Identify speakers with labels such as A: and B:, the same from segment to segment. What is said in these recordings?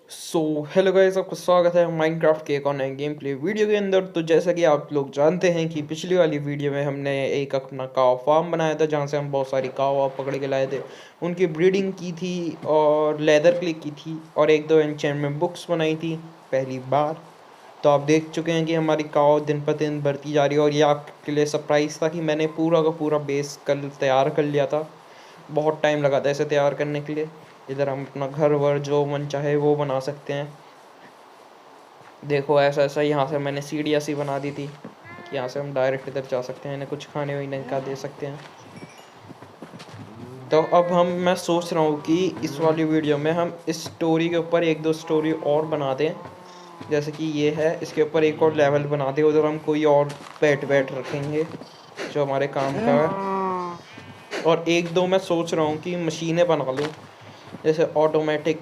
A: So hello guys, आपका स्वागत है माइनक्राफ्ट के एक और नए गेम प्ले वीडियो के अंदर। तो जैसा कि आप लोग जानते हैं कि पिछली वाली वीडियो में हमने एक अपना काव फार्म बनाया था, जहाँ से हम बहुत सारी काव वाव पकड़ के लाए थे, उनकी ब्रीडिंग की थी और लेदर क्लिक की थी और एक दो एन्चेंटमेंट बुक्स बनाई थी पहली बार। तो आप देख चुके हैं कि हमारी काव दिन पर दिन बढ़ती जा रही है। और ये आपके लिए सरप्राइज़ था कि मैंने पूरा का पूरा बेस कल तैयार कर लिया था। बहुत टाइम लगा था इसे तैयार करने के लिए। इधर हम अपना घर वर जो मन चाहे वो बना सकते हैं। देखो ऐसा ऐसा यहाँ से मैंने सीढ़ियाँ सी बना दी थी कि यहाँ से हम डायरेक्ट इधर जा सकते हैं, इन्हें कुछ खाने वाने का दे सकते हैं। तो अब मैं सोच रहा हूँ कि इस वाली वीडियो में हम इस स्टोरी के ऊपर एक दो स्टोरी और बना दें। जैसे कि ये है, इसके ऊपर एक और लेवल बना दें, उधर हम कोई और पेट वेट रखेंगे जो हमारे काम का है। और एक दो मैं सोच रहा हूँ कि मशीनें बना लूँ, जैसे ऑटोमेटिक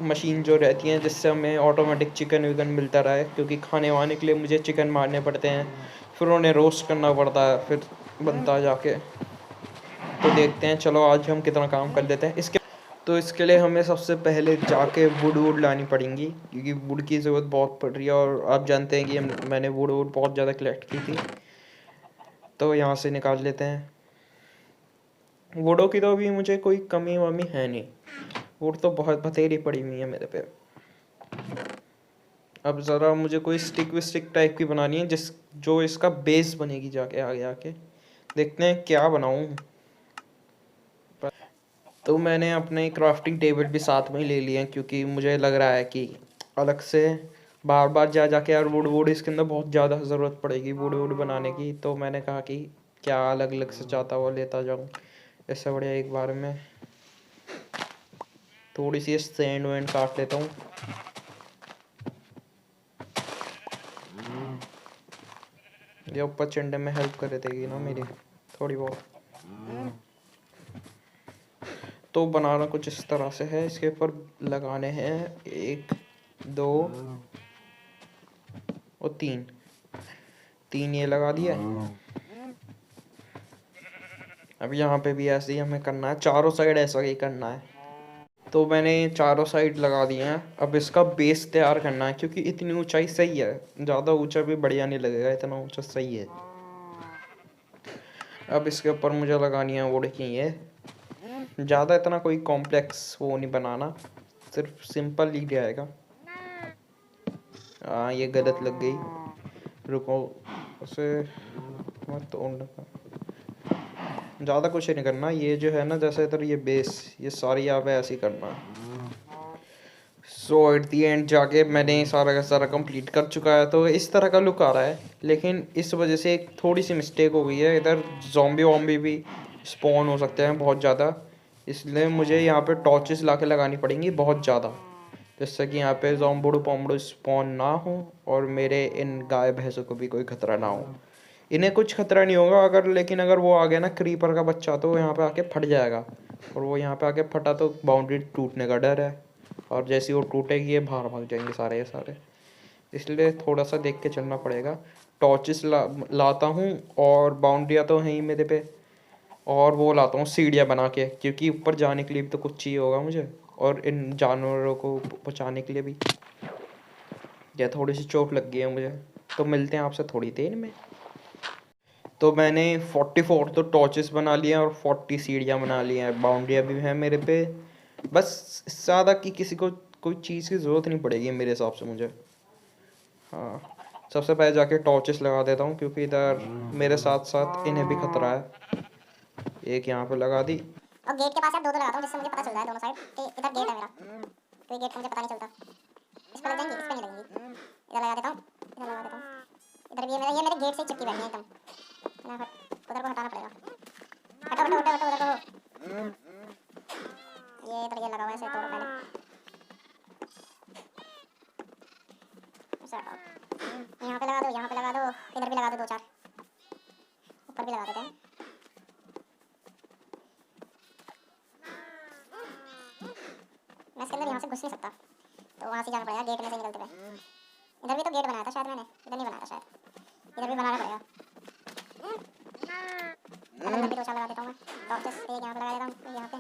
A: मशीन जो रहती हैं, जिससे हमें ऑटोमेटिक चिकन विकन मिलता रहे, क्योंकि खाने वाने के लिए मुझे चिकन मारने पड़ते हैं, फिर उन्हें रोस्ट करना पड़ता है, फिर बनता है जाके। तो देखते हैं, चलो आज हम कितना काम कर लेते हैं इसके। तो इसके लिए हमें सबसे पहले जाके वुड वुड लानी पड़ेंगी, क्योंकि वुड की ज़रूरत बहुत पड़ रही है। और आप जानते हैं कि मैंने वुड वुड बहुत ज़्यादा कलेक्ट की थी, तो यहाँ से निकाल लेते हैं। वुडों की तो अभी मुझे कोई कमी वमी है नहीं, वुड तो बहुत बथेरी पड़ी हुई है मेरे पे। अब ज़रा मुझे कोई स्टिक विस्टिक टाइप की बनानी है, जो इसका बेस बनेगी जाके आगे आके। देखते हैं क्या बनाऊं। तो मैंने अपने क्राफ्टिंग टेबल भी साथ में ही ले लिए हैं, क्योंकि मुझे लग रहा है कि अलग से बार बार जा जाके यार वुड वुड इसके अंदर बहुत ज़्यादा ज़रूरत पड़ेगी वुड वुड बनाने की। तो मैंने कहा कि क्या अलग अलग से चाहता हुआ लेता जाऊँ, इससे बढ़िया एक बार में थोड़ी सी सैंड वैंड काट लेता हूँ। ये ऊपर चंडे में हेल्प कर देगी ना मेरी थोड़ी बहुत। तो बनाना कुछ इस तरह से है, इसके ऊपर लगाने हैं एक दो और तीन। तीन ये लगा दिया। अब यहाँ पे भी ऐसे ही हमें करना है, चारों साइड ऐसा ही करना है। तो मैंने चारों साइड लगा दिए हैं। अब इसका बेस तैयार करना है, क्योंकि इतनी ऊंचाई सही है, ज़्यादा ऊंचा भी बढ़िया नहीं लगेगा, इतना ऊंचा सही है। अब इसके ऊपर मुझे लगानी है वुड की ये। ज़्यादा इतना कोई कॉम्प्लेक्स वो नहीं बनाना, सिर्फ सिंपल ही रहेगा। हाँ, ये गलत लग गई, रुको उसे मत तोड़ना। ज़्यादा कुछ नहीं करना, ये जो है ना, जैसे इधर ये बेस, ये सारी यहाँ पे ऐसे ही करना। सो एट दी एंड जाके मैंने सारा का सारा कंप्लीट कर चुका है। तो इस तरह का लुक आ रहा है, लेकिन इस वजह से एक थोड़ी सी मिस्टेक हो गई है। इधर जॉम्बी वॉम्बी भी स्पॉन हो सकते हैं बहुत ज़्यादा, इसलिए मुझे यहाँ पे टॉर्चेस ला के लगानी पड़ेंगी बहुत ज़्यादा, जिससे कि यहाँ पे जोम्बुडू पोम्बुडू स्पॉन ना हो और मेरे इन गाय भैंसों को भी कोई खतरा ना हो। इन्हें कुछ खतरा नहीं होगा अगर, लेकिन अगर वो आ गया ना क्रीपर का बच्चा, तो यहाँ पे आके फट जाएगा। और वो यहाँ पे आके फटा तो बाउंड्री टूटने का डर है, और जैसे ही वो टूटेगी ये बाहर भाग जाएंगे सारे के सारे। इसलिए थोड़ा सा देख के चलना पड़ेगा। टॉर्चेस लाता हूँ, और बाउंड्रियाँ तो हैं ही मेरे पे, और वो लाता हूँ सीढ़ियाँ बना के, क्योंकि ऊपर जाने के लिए भी तो कुछ चाहिए होगा मुझे, और इन जानवरों को बचाने के लिए भी। या थोड़ी सी चोट लग गई है मुझे। तो मिलते हैं आपसे थोड़ी देर में। तो मैंने 44 तो टॉर्चेस बना लिए हैं और 40 सीढ़ियाँ बना ली हैं, बाउंड्रियाँ भी हैं मेरे पे। बस ज़्यादा की किसी को कोई चीज़ की ज़रूरत नहीं पड़ेगी मेरे हिसाब से मुझे। हाँ, सबसे पहले जाके टॉर्चेस लगा देता हूँ, क्योंकि इधर मेरे साथ साथ इन्हें भी खतरा है। एक यहाँ पे लगा दी।
B: और गेट के पास यार दो लगाता हूँ, जिससे मुझे पता चल जाए दोनों साइड कि इधर गेट है मेरा, तो ये गेट का मुझे पता नहीं चलता। इस पर लग जाएंगी, इस पर नहीं लगेंगी। इधर लगा देता हूँ, इधर लगा देता हूँ। इधर भी ये मेरे गेट से ही चिपकी बैठी है एकदम। उधर को हटाना पड़ेगा। हटो हटो हटो हटो उधर को। ये इधर ये लगा हुआ है, इसे तोड़ो पहले। इसे हटाओ। यहाँ पे लगा दो, यहाँ पे लगा दो, इधर भी लगा दो दो चार, ऊपर भी लगा देते हैं। मैं इसके अंदर यहाँ से घुस नहीं सकता, तो वहाँ से जाना पड़ेगा गेट में से निकलते हुए। इधर भी तो गेट बनाया था शायद मैंने, इधर नहीं बनाया शायद, इधर भी बनाना पड़ेगा। अंदर भी दो चार लगा देता हूँ मैं। टॉर्चेस एक यहाँ पे लगा देता हूँ, यहाँ पे।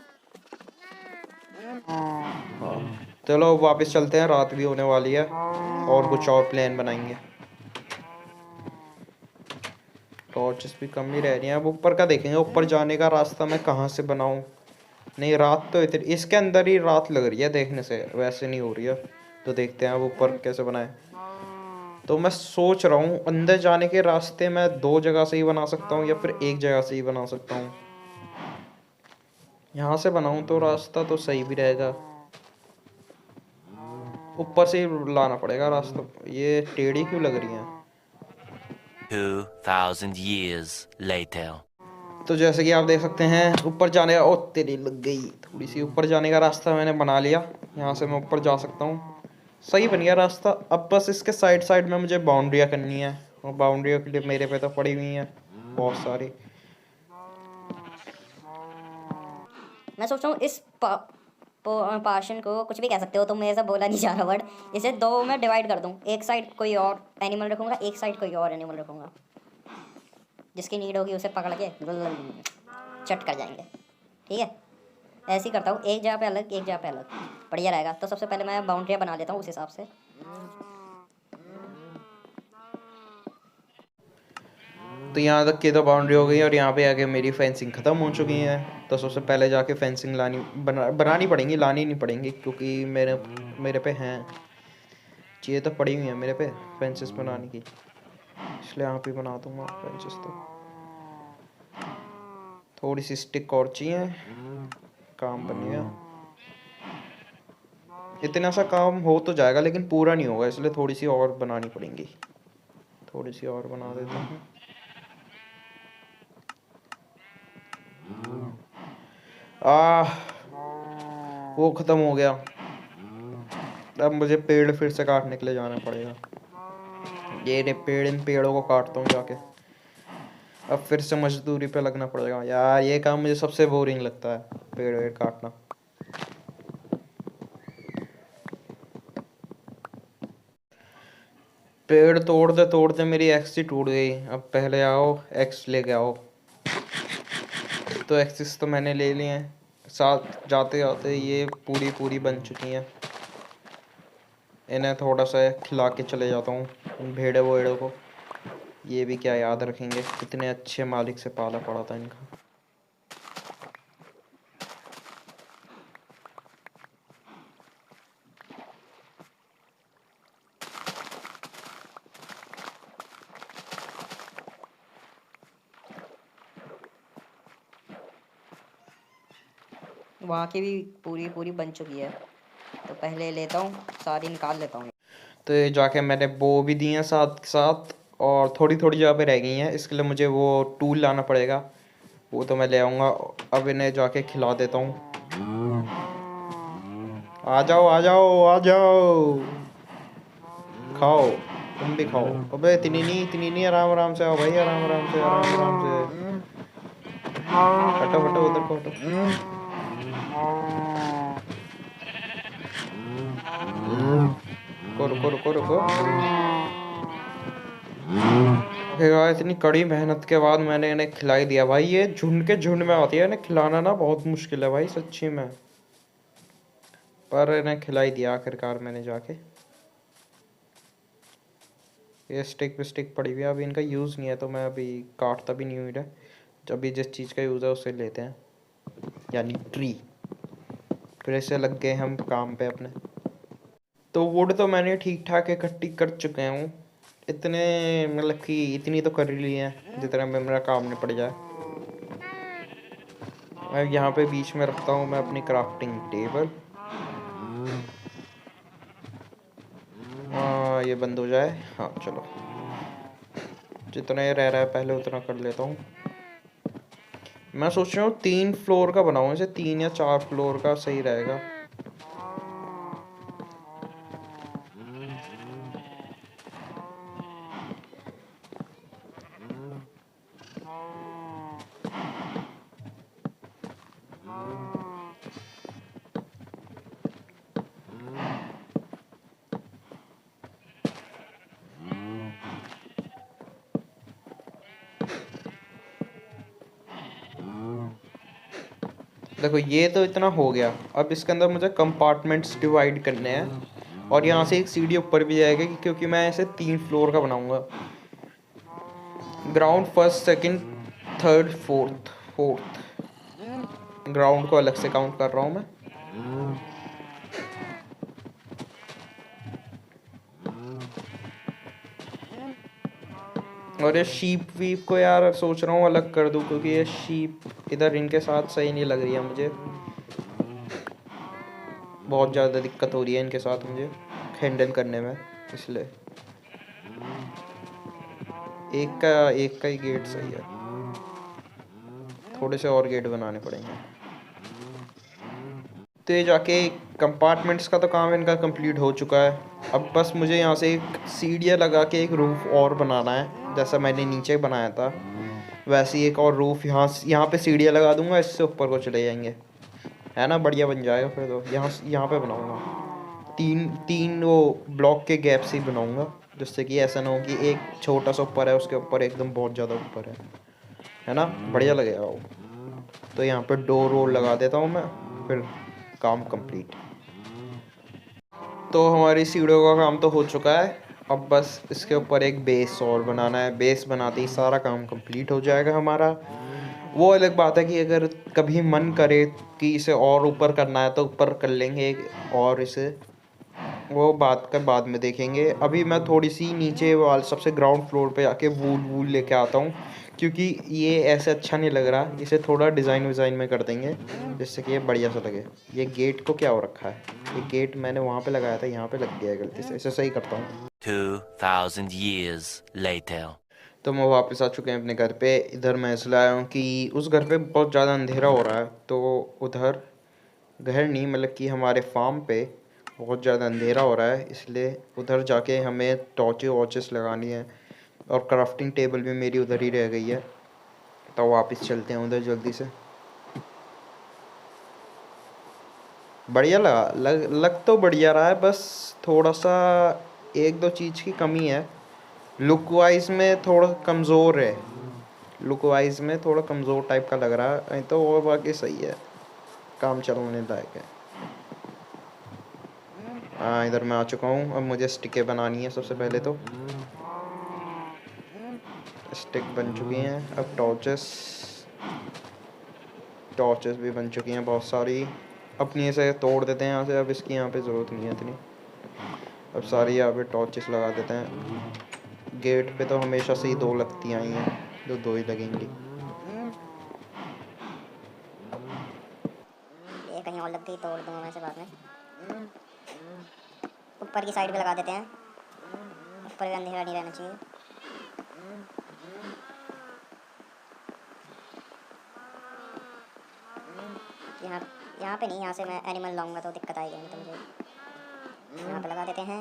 A: चलो वापस चलते हैं, रात भी होने वाली है और कुछ और प्लान बनाएंगे। टॉर्चेस भी कम ही रह रही हैं। अब ऊपर का देखेंगे, ऊपर जाने का रास्ता मैं कहाँ से बनाऊँ। नहीं, रात तो इतनी इसके अंदर ही रात लग रही है देखने से, वैसे नहीं हो रही है। तो देखते हैं अब ऊपर कैसे बनाए। तो मैं सोच रहा हूँ अंदर जाने के रास्ते मैं 2 जगह से ही बना सकता हूँ या फिर एक जगह से ही बना सकता हूँ। यहाँ से बनाऊँ तो रास्ता तो सही भी रहेगा, ऊपर से ही लाना पड़ेगा रास्ता। ये टेढ़ी क्यों लग रही है?
C: 2000 years later.
A: तो जैसे कि आप देख सकते हैं ऊपर जाने का, ओ तेरी लग गई थोड़ी सी, ऊपर जाने का रास्ता मैंने बना लिया। यहाँ से मैं ऊपर जा सकता हूँ, सही बन गया रास्ता। अब बस इसके साइड साइड में मुझे बाउंड्रियाँ करनी है, और बाउंड्रियों के लिए मेरे पे तो पड़ी हुई हैं बहुत सारी।
D: मैं सोच रहा हूँ इस पार्शन को कुछ भी कह सकते हो, तो मेरे से बोला नहीं जा रहा वर्ड। इसे 2 में डिवाइड कर दूँ, एक साइड कोई और एनिमल रखूँगा, एक साइड कोई और एनिमल रखूँगा। जिसकी नीड होगी उसे पकड़ के चट कर जाएंगे। ठीक है, ऐसे ही करता हूँ, एक जगह पे अलग, एक जगह पे अलग, बढ़िया रहेगा। तो सबसे पहले मैं बाउंड्रियाँ बना लेता हूँ उस हिसाब से।
A: तो यहाँ तक की तो बाउंड्री हो गई और यहाँ पे आके मेरी फेंसिंग ख़त्म हो चुकी है। तो सबसे पहले जाके फेंसिंग बनानी पड़ेंगी, लानी नहीं पड़ेंगी, क्योंकि मेरे पे हैं चीज़ें तो पड़ी हुई हैं मेरे पे फेंसेस बनाने की, इसलिए यहाँ पे बना दूँगा फेंसेस। तो थोड़ी सी स्टिक और चाहिए, काम बन गया। इतना सा काम हो तो जाएगा लेकिन पूरा नहीं होगा, इसलिए थोड़ी सी और बनानी पड़ेंगी। थोड़ी सी और बना देता हूँ। वो ख़त्म हो गया। अब मुझे पेड़ फिर से काटने के लिए जाना पड़ेगा। ये पेड़, इन पेड़ों को काटता हूँ जाके। अब फिर से मजदूरी पे लगना पड़ेगा यार, ये काम मुझे सबसे बोरिंग लगता है, पेड़ वेड़ काटना। पेड़ तोड़ते तोड़ते मेरी एक्स ही टूट गई। अब पहले आओ एक्स लेके आओ। तो एक्सिस तो मैंने ले लिए हैं, साथ जाते जाते ये पूरी पूरी बन चुकी हैं। इन्हें थोड़ा सा खिला के चले जाता हूँ भेड़े वेड़ों को। ये भी क्या याद रखेंगे, कितने अच्छे मालिक से पाला पड़ा था इनका।
D: वहाँ की भी पूरी पूरी बन चुकी है, तो पहले लेता हूँ, सारी निकाल लेता हूँ।
A: तो ये जाके मैंने बो भी दी हैं साथ साथ, और थोड़ी थोड़ी जगह पे रह गई हैं, इसके लिए मुझे वो टूल लाना पड़ेगा, वो तो मैं ले आऊँगा। अब इन्हें जाके खिला देता हूँ। आ जाओ आ जाओ आ जाओ, खाओ, तुम भी खाओ। अबे इतनी नहीं, आराम आराम से आओ भाई, आराम आराम से, आराम आराम से। हटो हटो, उधर को हटो। रुको रुको रुको रुको। इतनी कड़ी मेहनत के बाद मैंने इन्हें खिलाई दिया भाई। ये झुंड के झुंड में आती है, इन्हें खिलाना ना बहुत मुश्किल है भाई सच्ची में, पर इन्हें खिलाई दिया आखिरकार मैंने जाके। ये स्टिक विस्टिक पड़ी हुई है, अभी इनका यूज़ नहीं है तो मैं अभी काटता भी नहीं हूँ इन्हें। जब भी जिस चीज़ का यूज़ है उसे लेते हैं, यानी ट्री। फिर से लग गए हम काम पे अपने। तो वुड तो मैंने ठीक ठाक इकट्ठी कर चुके हूँ, इतने मतलब कि इतनी तो कर ही ली है जितना में मेरा काम निपट जाए। मैं यहाँ पे बीच में रखता हूँ मैं अपनी क्राफ्टिंग टेबल। हाँ ये बंद हो जाए, हाँ चलो। जितना ये रह रहा है पहले उतना कर लेता हूँ। मैं सोच रहा हूँ 3 फ्लोर का बनाऊँ इसे, 3 या 4 फ्लोर का सही रहेगा। देखो ये तो इतना हो गया। अब इसके अंदर मुझे कंपार्टमेंट्स डिवाइड करने हैं और यहाँ से एक सीढ़ी ऊपर भी जाएगी क्योंकि मैं इसे 3 फ्लोर का बनाऊंगा। Ground, first, second, third, fourth. Ground को अलग से काउंट कर रहा हूँ मैं। और ये शीप वीप को यार सोच रहा हूँ अलग कर दूँ क्योंकि ये शीप इधर इनके साथ सही नहीं लग रही है मुझे। बहुत ज़्यादा दिक्कत हो रही है इनके साथ मुझे हैंडल करने में, इसलिए एक का ही गेट सही है। थोड़े से और गेट बनाने पड़ेंगे। तो ये जाके कंपार्टमेंट्स का तो काम इनका कंप्लीट हो चुका है। अब बस मुझे यहाँ से एक सीढ़ियाँ लगा के एक रूफ और बनाना है, जैसा मैंने नीचे बनाया था वैसे ही एक और रूफ यहाँ पे सीढ़ियाँ लगा दूंगा, इससे ऊपर को चले जाएंगे, है ना। बढ़िया बन जाएगा फिर तो। यहाँ पे बनाऊंगा तीन वो ब्लॉक के गैप से ही बनाऊंगा, जिससे कि ऐसा ना हो कि एक छोटा सा ऊपर है उसके ऊपर एकदम बहुत ज़्यादा ऊपर है ना। बढ़िया लगेगा वो। तो यहाँ पे डोर वोर लगा देता हूँ मैं, फिर काम कंप्लीट। तो हमारी सीढ़ियों का काम तो हो चुका है। अब बस इसके ऊपर एक बेस और बनाना है। बेस बनाते ही सारा काम कंप्लीट हो जाएगा हमारा। वो अलग बात है कि अगर कभी मन करे कि इसे और ऊपर करना है तो ऊपर कर लेंगे, और इसे वो बात का बाद में देखेंगे। अभी मैं थोड़ी सी नीचे वाल सबसे ग्राउंड फ्लोर पे आके वूल लेके आता हूँ, क्योंकि ये ऐसे अच्छा नहीं लग रहा। इसे थोड़ा डिज़ाइन विज़ाइन में कर देंगे जिससे कि ये बढ़िया सा लगे। ये गेट को क्या हो रखा है, ये गेट मैंने वहाँ पे लगाया था, यहाँ पे लग गया है गलती से। इसे सही करता हूँ।
C: 2000 years later.
A: तो मैं वापस आ चुके हैं अपने घर पे। इधर मैं इसलिए आया हूँ कि उस घर पे बहुत ज़्यादा अंधेरा हो रहा है, तो उधर घर नहीं मतलब कि हमारे फार्म पे बहुत ज़्यादा अंधेरा हो रहा है, इसलिए उधर जाके हमें टॉर्चेस वॉचेस लगानी है। और क्राफ्टिंग टेबल भी मेरी उधर ही रह गई है, तो वापस चलते हैं उधर जल्दी से। बढ़िया लग तो बढ़िया रहा है, बस थोड़ा सा एक दो चीज़ की कमी है। लुक वाइज में थोड़ा कमज़ोर है, लुक वाइज में थोड़ा कमज़ोर टाइप का लग रहा है, नहीं तो और बाकी सही है, काम चलने लायक है। हाँ, इधर मैं आ चुका हूँ। अब मुझे स्टिकें बनानी है। सबसे पहले तो स्टिक बन चुकी हैं। अब टॉर्चेस भी बन चुकी हैं बहुत सारी। अपनी ऐसे तोड़ देते हैं यहाँ से, अब इसकी यहाँ पे ज़रूरत नहीं है इतनी। अब सारी यहाँ पे टॉर्चेस लगा देते हैं। गेट पे तो हमेशा से ही 2 लगती आई हैं, तो 2 ही लगेंगी।
B: ये कहीं और लगती तोड़ दूंगा मैं इसे बाद में। ऊपर की साइड पे लगा देते हैं, ऊपर भी अंधेरा नहीं रहना चाहिए। यहाँ पे नहीं, यहाँ से मैं एनिमल लाऊंगा तो दिक्कत आएगी, नहीं तो मुझे यहाँ पे लगा देते हैं।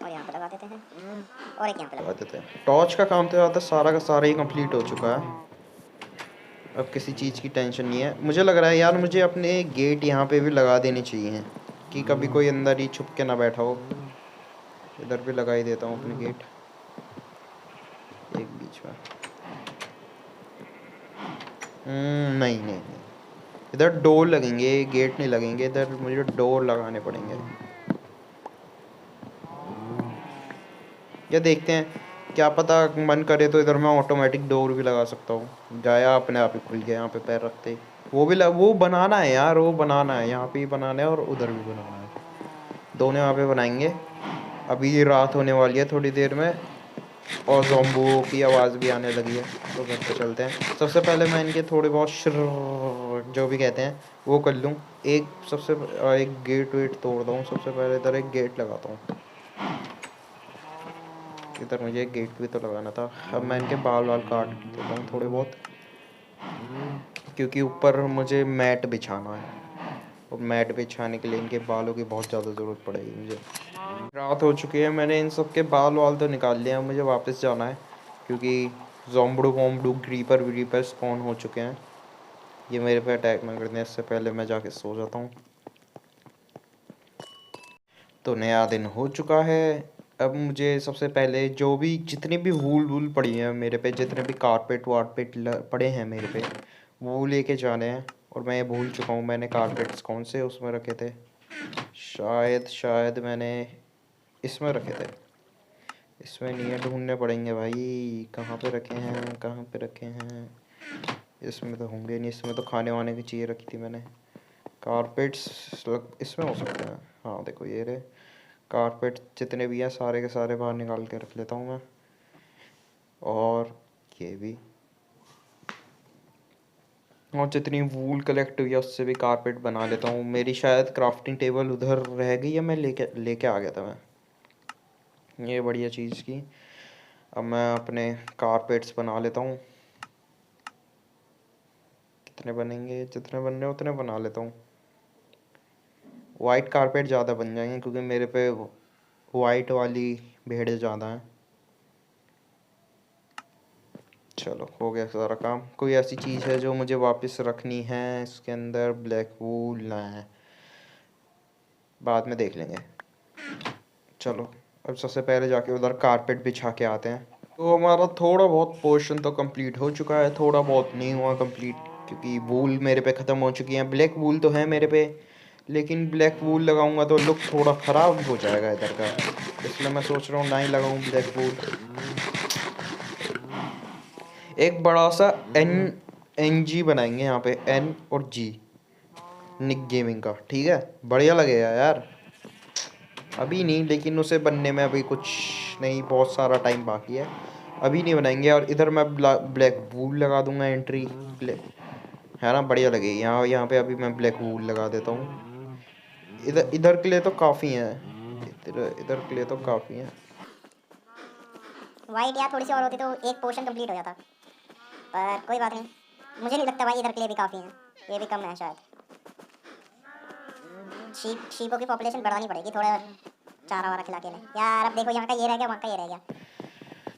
B: और यहाँ पे लगा देते हैं, और एक यहाँ पे लगा
A: देते हैं। टॉर्च का काम तो ज़्यादा सारा का सारा ही कंप्लीट हो चुका है। अब किसी चीज़ की टेंशन नहीं है। मुझे लग रहा है यार मुझे अपने गेट यहाँ पे भी लगा देने चाहिए कि कभी कोई अंदर ही छुप के ना बैठा हो। इधर भी लगा ही देता हूँ अपने गेट, एक बीच में। नहीं, इधर डोर लगेंगे, गेट नहीं लगेंगे। इधर मुझे डोर लगाने पड़ेंगे। या देखते हैं, क्या पता मन करे तो इधर मैं ऑटोमेटिक डोर भी लगा सकता हूँ। गया अपने आप ही खुल गया यहाँ पे पैर रखते ही। वो बनाना है यार, वो बनाना है। यहाँ पे ही बनाना है और उधर भी बनाना है, दोनों यहाँ पे बनाएंगे। अभी रात होने वाली है थोड़ी देर में, और ज़ॉम्बुओं की आवाज़ भी आने लगी है, तो घर पे चलते हैं। सबसे पहले मैं इनके थोड़े बहुत जो भी कहते हैं वो कर लूँ। एक गेट वेट तोड़ दूँ। सबसे पहले इधर एक गेट लगाता हूँ। इधर मुझे एक गेट भी तो लगाना था। अब मैं इनके बाल काट देता हूँ थोड़े बहुत, क्योंकि ऊपर मुझे मैट बिछाना है, और मैट बिछाने के लिए इनके बालों की बहुत ज़्यादा ज़रूरत पड़ेगी मुझे। रात हो चुकी है, मैंने इन सब के बाल तो निकाल लिया। मुझे वापस जाना है क्योंकि ज़ॉम्बू क्रीपर स्पॉन हो चुके हैं। ये मेरे पे अटैक ना करने, इससे पहले मैं जाके सो जाता हूँ। तो नया दिन हो चुका है। अब मुझे सबसे पहले जो भी जितनी भी वूल वूल पड़ी है मेरे पे, जितने भी कारपेट वारपेट पड़े हैं मेरे पे, वो लेके जाने हैं। और मैं ये भूल चुका हूँ मैंने कारपेट्स कौन से उसमें रखे थे। शायद मैंने इसमें रखे थे। इसमें नहीं है, ढूंढने पड़ेंगे भाई, कहाँ पे रखे हैं, कहाँ पे रखे हैं। इसमें तो होंगे नहीं, इसमें तो खाने वाने की चीज़ें रखी थी मैंने। कारपेट्स इसमें हो सकते हैं। हाँ देखो ये रहे कारपेट, जितने भी हैं सारे के सारे बाहर निकाल के रख लेता हूँ मैं। और ये भी, और जितनी वूल कलेक्ट हुई है उससे भी कारपेट बना लेता हूँ। मेरी शायद क्राफ्टिंग टेबल उधर रह गई है, मैं लेके लेके आ गया था मैं, ये बढ़िया चीज़ की। अब मैं अपने कारपेट्स बना लेता हूँ। कितने बनेंगे, जितने बनने उतने बना लेता हूँ। वाइट कारपेट ज़्यादा बन जाएंगे क्योंकि मेरे पे वाइट वाली भेड़ें ज़्यादा हैं। चलो हो गया सारा काम। कोई ऐसी चीज़ है जो मुझे वापस रखनी है इसके अंदर? ब्लैक वूल ना है, बाद में देख लेंगे। चलो अब सबसे पहले जाके उधर कारपेट बिछा के आते हैं। तो हमारा थोड़ा बहुत पोर्शन तो कंप्लीट हो चुका है, थोड़ा बहुत नहीं हुआ कंप्लीट क्योंकि वूल मेरे पे ख़त्म हो चुकी है। ब्लैक वूल तो है मेरे पे, लेकिन ब्लैक वूल लगाऊंगा तो लुक थोड़ा ख़राब हो जाएगा इधर का, इसलिए मैं सोच रहा हूँ ना ही लगाऊँ ब्लैक वूल। एक बड़ा सा NG बनाएंगे यहाँ पे, N और G, निक गेमिंग का, ठीक है? बढ़िया लगेगा यार। अभी नहीं, लेकिन उसे बनने में अभी कुछ नहीं, बहुत सारा टाइम बाकी है, अभी नहीं बनाएंगे। और इधर मैं ब्लैक वूल लगा दूंगा एंट्री, है ना? बढ़िया लगेगी। यहाँ पे अभी मैं ब्लैक वूल लगा देता हूँ। इधर इधर के लिए तो काफ़ी है, इधर के लिए तो काफ़ी है।
B: वाइट यार थोड़ी सी और होती तो एक पोर्शन कंप्लीट हो जाता, पर कोई बात नहीं। मुझे नहीं लगता भाई इधर के लिए भी काफ़ी है, ये भी कम है शायद। शीपों की पॉपुलेशन बढ़ानी पड़ेगी, थोड़ा चारा वारा खिला के ले यार। अब देखो यहाँ का ये रह गया, वहाँ का ये रह गया।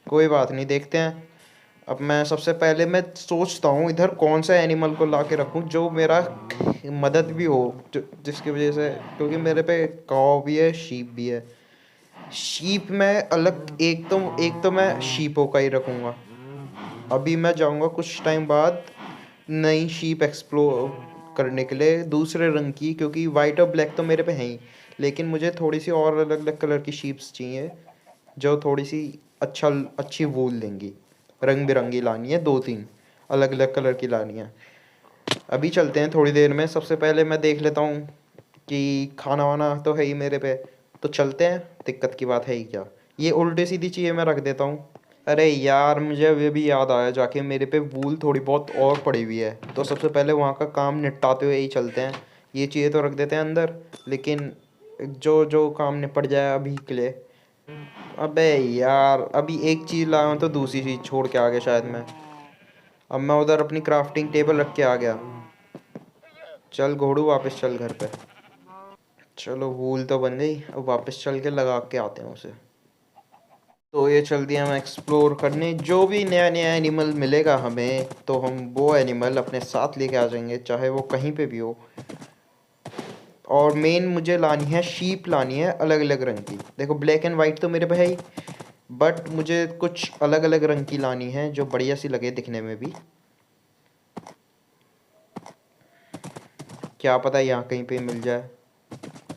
A: कोई बात नहीं, देखते हैं। अब मैं सबसे पहले मैं सोचता हूँ इधर कौन सा एनिमल को ला के रखूँ जो मेरा मदद भी हो, जिसकी वजह से, क्योंकि मेरे पे काव भी है, शीप भी है। शीप में अलग, एक तो मैं शीपों का ही रखूँगा। अभी मैं जाऊँगा कुछ टाइम बाद नई शीप एक्सप्लोर करने के लिए, दूसरे रंग की, क्योंकि वाइट और ब्लैक तो मेरे पे हैं ही, लेकिन मुझे थोड़ी सी और अलग अलग कलर की शीप्स चाहिए जो थोड़ी सी अच्छी वूल देंगी। रंग बिरंगी लानी है, 2-3 अलग अलग कलर की लानी है। अभी चलते हैं थोड़ी देर में। सबसे पहले मैं देख लेता हूँ कि खाना वाना तो है ही मेरे पे, तो चलते हैं। दिक्कत की बात है ही क्या, ये उल्टी सीधी चीज़ें मैं रख देता हूँ। अरे यार मुझे अभी भी याद आया, जाके मेरे पे वूल थोड़ी बहुत और पड़ी हुई है, तो सबसे पहले वहाँ का काम निपटाते हुए ही चलते हैं। ये चीज़ें तो रख देते हैं अंदर, लेकिन जो जो काम निपट जाए अभी के लिए। अबे यार अभी एक चीज़ लाया हूँ तो दूसरी चीज़ छोड़ के आ गया शायद मैं। अब मैं उधर अपनी क्राफ्टिंग टेबल रख के आ गया। चल घोड़ू वापस चल घर पे। चलो वूल तो बन गई, अब वापस चल के लगा के आते हैं उसे। तो ये चल दिया हम एक्सप्लोर करने। जो भी नया नया एनिमल मिलेगा हमें तो हम वो एनिमल अपने साथ लेके आ जाएंगे, चाहे वो कहीं पे भी हो। और मेन मुझे लानी है शीप, लानी है अलग अलग रंग की। देखो ब्लैक एंड वाइट तो मेरे पे है ही, बट मुझे कुछ अलग अलग रंग की लानी है जो बढ़िया सी लगे दिखने में भी। क्या पता यहाँ कहीं पे मिल जाए।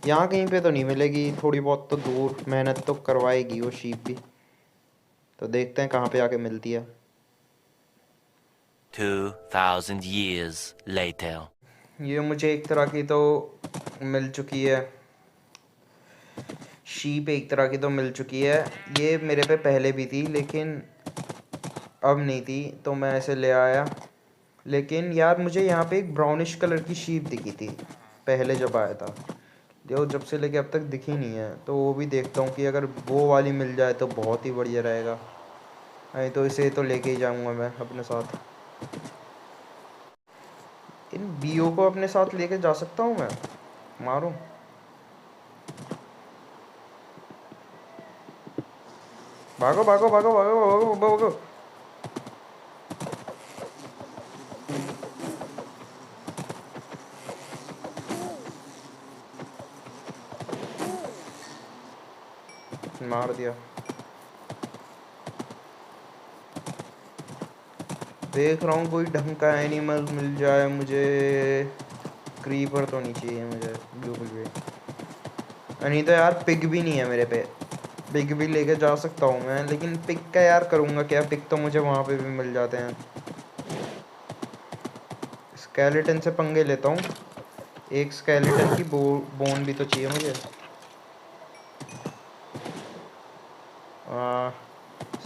A: यहाँ कहीं पे तो नहीं मिलेगी, थोड़ी बहुत तो दूर मेहनत तो करवाएगी वो शीप भी। तो देखते हैं कहाँ पे आके मिलती है।
C: 2,000 years later.
A: ये मुझे एक तरह की तो मिल चुकी है, शीप एक तरह की तो मिल चुकी है। ये मेरे पे पहले भी थी लेकिन अब नहीं थी, तो मैं ऐसे ले आया। लेकिन यार मुझे यहाँ पे एक ब्राउनिश कलर की शीप दिखी थी पहले जब आया था, जो जब से लेके अब तक दिखी नहीं है। तो वो भी देखता हूँ कि अगर वो वाली मिल जाए तो बहुत ही बढ़िया रहेगा। नहीं तो इसे तो लेके ही जाऊँगा मैं अपने साथ। इन बीओ को अपने साथ लेके जा सकता हूँ मैं? मारूं? भागो भागो भागो भागो भागो भागो। मार दिया। देख रहा हूँ कोई ढंग का एनिमल मिल जाए मुझे। क्रीपर तो नहीं चाहिए मुझे बिल्कुल भी। नहीं तो यार पिग भी नहीं है मेरे पे। पिग भी लेके जा सकता हूँ मैं, लेकिन पिग का यार करूँगा क्या? पिग तो मुझे वहाँ पे भी मिल जाते हैं। स्केलेटन से पंगे लेता हूँ। एक स्केलेटन की बोन भी तो चाहिए मुझे।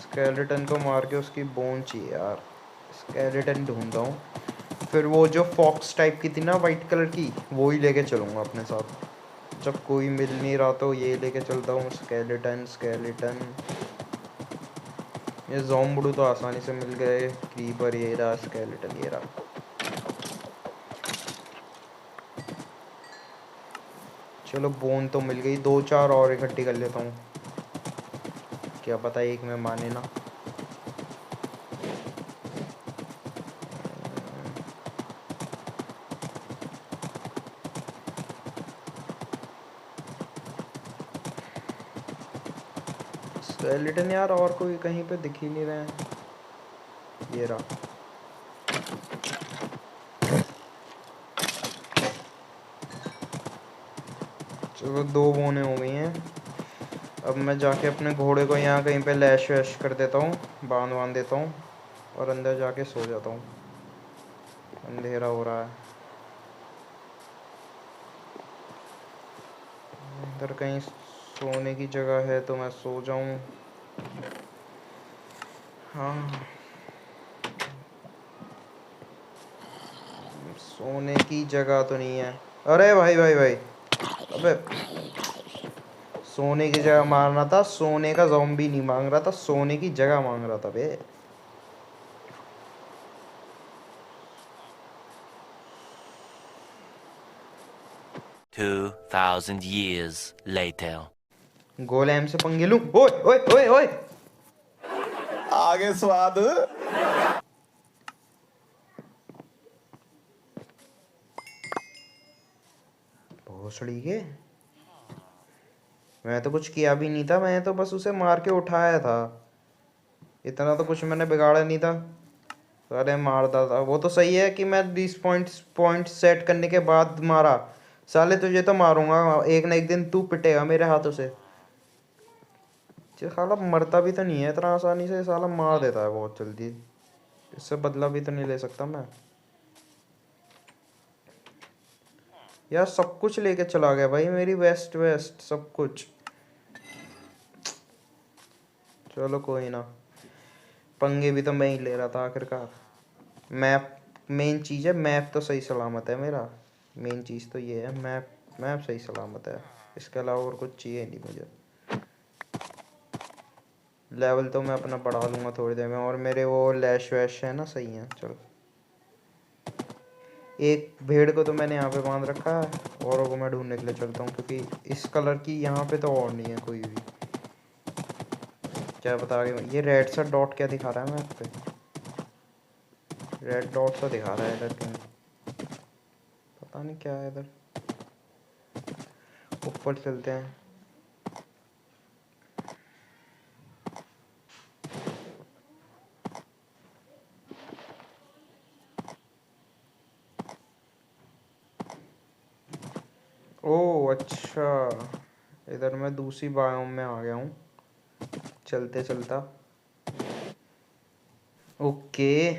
A: स्केलेटन को मार के उसकी बोन चाहिए यार। स्केलेटन ढूंढता हूँ। फिर वो जो फॉक्स टाइप की थी ना वाइट कलर की, वो ही लेके चलूँगा अपने साथ। जब कोई मिल नहीं रहा तो ये लेके चलता हूँ। Skeleton skeleton. ये ज़ॉम्बडू तो आसानी से मिल गए। क्रीपर ये रहा, स्केलेटन ये रहा। चलो बोन तो मिल गई। 2-4 और इकट्ठी कर लेता हूँ, क्या पता एक में माने ना। स्केलेटन यार और कोई कहीं पे दिख ही नहीं रहे हैं। ये रहा। चलो 2 बोने हो गई हैं। अब मैं जाके अपने घोड़े को यहाँ कहीं पे लैश वैश कर देता हूँ, बांध देता हूँ और अंदर जाके सो जाता हूँ। अंधेरा हो रहा है। इधर कहीं सोने की जगह है तो मैं सो जाऊँ। हाँ, सोने की जगह तो नहीं है। अरे भाई भाई भाई, अबे सोने की जगह मारना था। सोने का ज़ॉम्बी नहीं मांग रहा था, सोने की जगह मांग रहा था बे।
C: 2,000 years later.
A: गोलेम से पंगे लूं? ओए ओए ओए ओए,
E: आगे स्वाद।
A: भोसड़ी के। मैं तो कुछ किया भी नहीं था, मैं तो बस उसे मार के उठाया था। इतना तो कुछ मैंने बिगाड़ा नहीं था। अरे मारता था वो तो सही है कि मैं 20 पॉइंट सेट करने के बाद मारा। साले तुझे तो मारूंगा एक ना एक दिन, तू पिटेगा मेरे हाथों से। ये साला मरता भी तो नहीं है इतना आसानी से, साला मार देता है बहुत जल्दी। इससे बदला भी तो नहीं ले सकता मैं यार। सब कुछ लेके चला गया भाई, मेरी वेस्ट वेस्ट सब कुछ। चलो कोई ना, पंगे भी तो मैं ही ले रहा था आखिरकार। मैप मेन चीज़ है, मैप तो सही सलामत है मेरा। मेन चीज़ तो ये है, मैप मैप सही सलामत है। इसके अलावा और कुछ चाहिए नहीं मुझे। लेवल तो मैं अपना बढ़ा लूँगा थोड़ी देर में, और मेरे वो लैश वैश है ना सही है। चलो, एक भेड़ को तो मैंने यहाँ पे बांध रखा है, औरों को मैं ढूंढने के लिए चलता हूँ, क्योंकि इस कलर की यहाँ पे तो और नहीं है कोई भी। क्या बता आगे ये रेड सा डॉट क्या दिखा रहा है मैप पे? रेड डॉट सा दिखा रहा है इधर कहीं, पता नहीं क्या है इधर। ऊपर चलते हैं। ओह अच्छा, इधर मैं दूसरी बायोम में आ गया हूँ चलते चलता। ओके,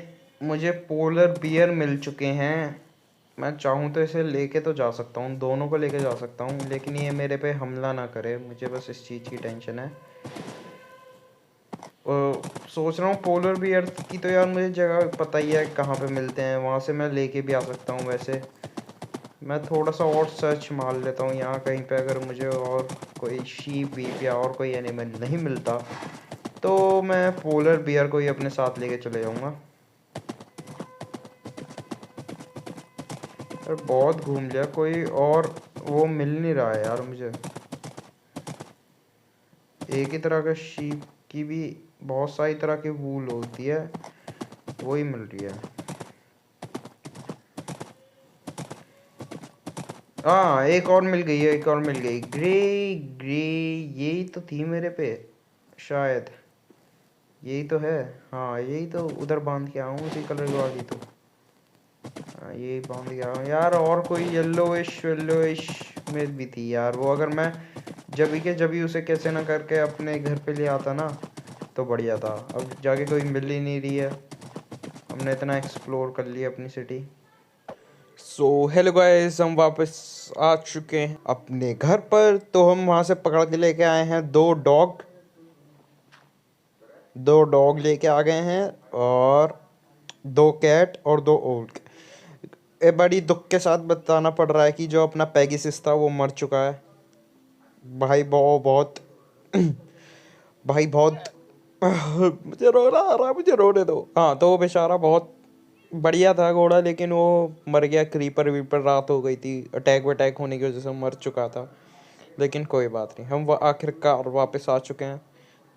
A: मुझे पोलर बियर मिल चुके हैं। मैं चाहूँ तो इसे लेके तो जा सकता हूँ, दोनों को लेके जा सकता हूँ, लेकिन ये मेरे पे हमला ना करे, मुझे बस इस चीज़ की टेंशन है। सोच रहा हूँ पोलर बियर की तो यार मुझे जगह पता ही है कहाँ पे मिलते हैं, वहाँ से मैं लेके भी आ सकता हूँ। वैसे मैं थोड़ा सा और सर्च मार लेता हूँ यहाँ कहीं पे, अगर मुझे और कोई शीप वीप या और कोई एनिमल नहीं मिलता तो मैं पोलर बियर को ही अपने साथ लेके चले जाऊँगा। यार बहुत घूम लिया, कोई और वो मिल नहीं रहा है यार मुझे। एक ही तरह का शीप की भी बहुत सारी तरह की वूल होती है, वही मिल रही है। हाँ, एक और मिल गई है, एक और मिल गई। ग्रे ग्रे, यही तो थी मेरे पे शायद, यही तो है। हाँ यही तो, उधर बांध के आऊँ उसी कलर वाली तो। हाँ यही बांध के आऊँ यार। और कोई येलोइश में भी थी यार, वो अगर मैं जब भी उसे कैसे ना करके अपने घर पे ले आता ना तो बढ़िया था। अब जाके कोई मिल ही नहीं रही है, हमने इतना एक्सप्लोर कर लिया अपनी सिटी। सो हेलो गाइस, हम वापस आ चुके हैं अपने घर पर। तो हम वहाँ से पकड़ के लेके आए हैं दो डॉग लेके आ गए हैं, और 2 कैट और 2 ओल्ड। ये बड़ी दुख के साथ बताना पड़ रहा है कि जो अपना पेगासस था वो मर चुका है। भाई बहुत भाई बहुत मुझे रोना आ रहा है, मुझे रोने दो। हाँ तो वो बेचारा बहुत बढ़िया था घोड़ा, लेकिन वो मर गया। क्रीपर वीपर रात हो गई थी, अटैक वटैक होने की वजह से मर चुका था। लेकिन कोई बात नहीं, हम आखिरकार वापस आ चुके हैं,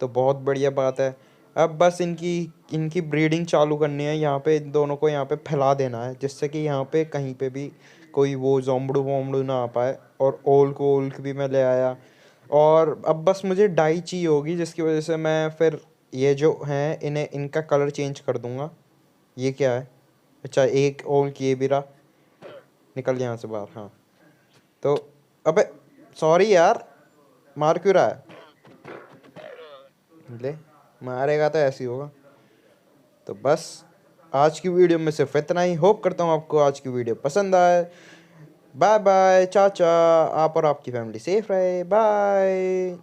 A: तो बहुत बढ़िया बात है। अब बस इनकी इनकी ब्रीडिंग चालू करनी है। यहाँ पे इन दोनों को यहाँ पे फैला देना है, जिससे कि यहाँ पे कहीं पे भी कोई वो जोम्बड़ू वोम्बड़ू ना आ पाए। और ओल्क भी मैं ले आया। और अब बस मुझे डाई चाहिए होगी, जिसकी वजह से मैं फिर ये जो हैं इन्हें इनका कलर चेंज कर दूंगा। ये क्या है? अच्छा, एक ओल्क ये भी रहा, निकल यहाँ से बाहर। हाँ तो अबे सॉरी यार, मार क्यों रहा है? ले, मारेगा तो ऐसे ही होगा। तो बस आज की वीडियो में सिर्फ इतना ही। होप करता हूँ आपको आज की वीडियो पसंद आए। बाय बाय चाचा, आप और आपकी फैमिली सेफ रहे। बाय।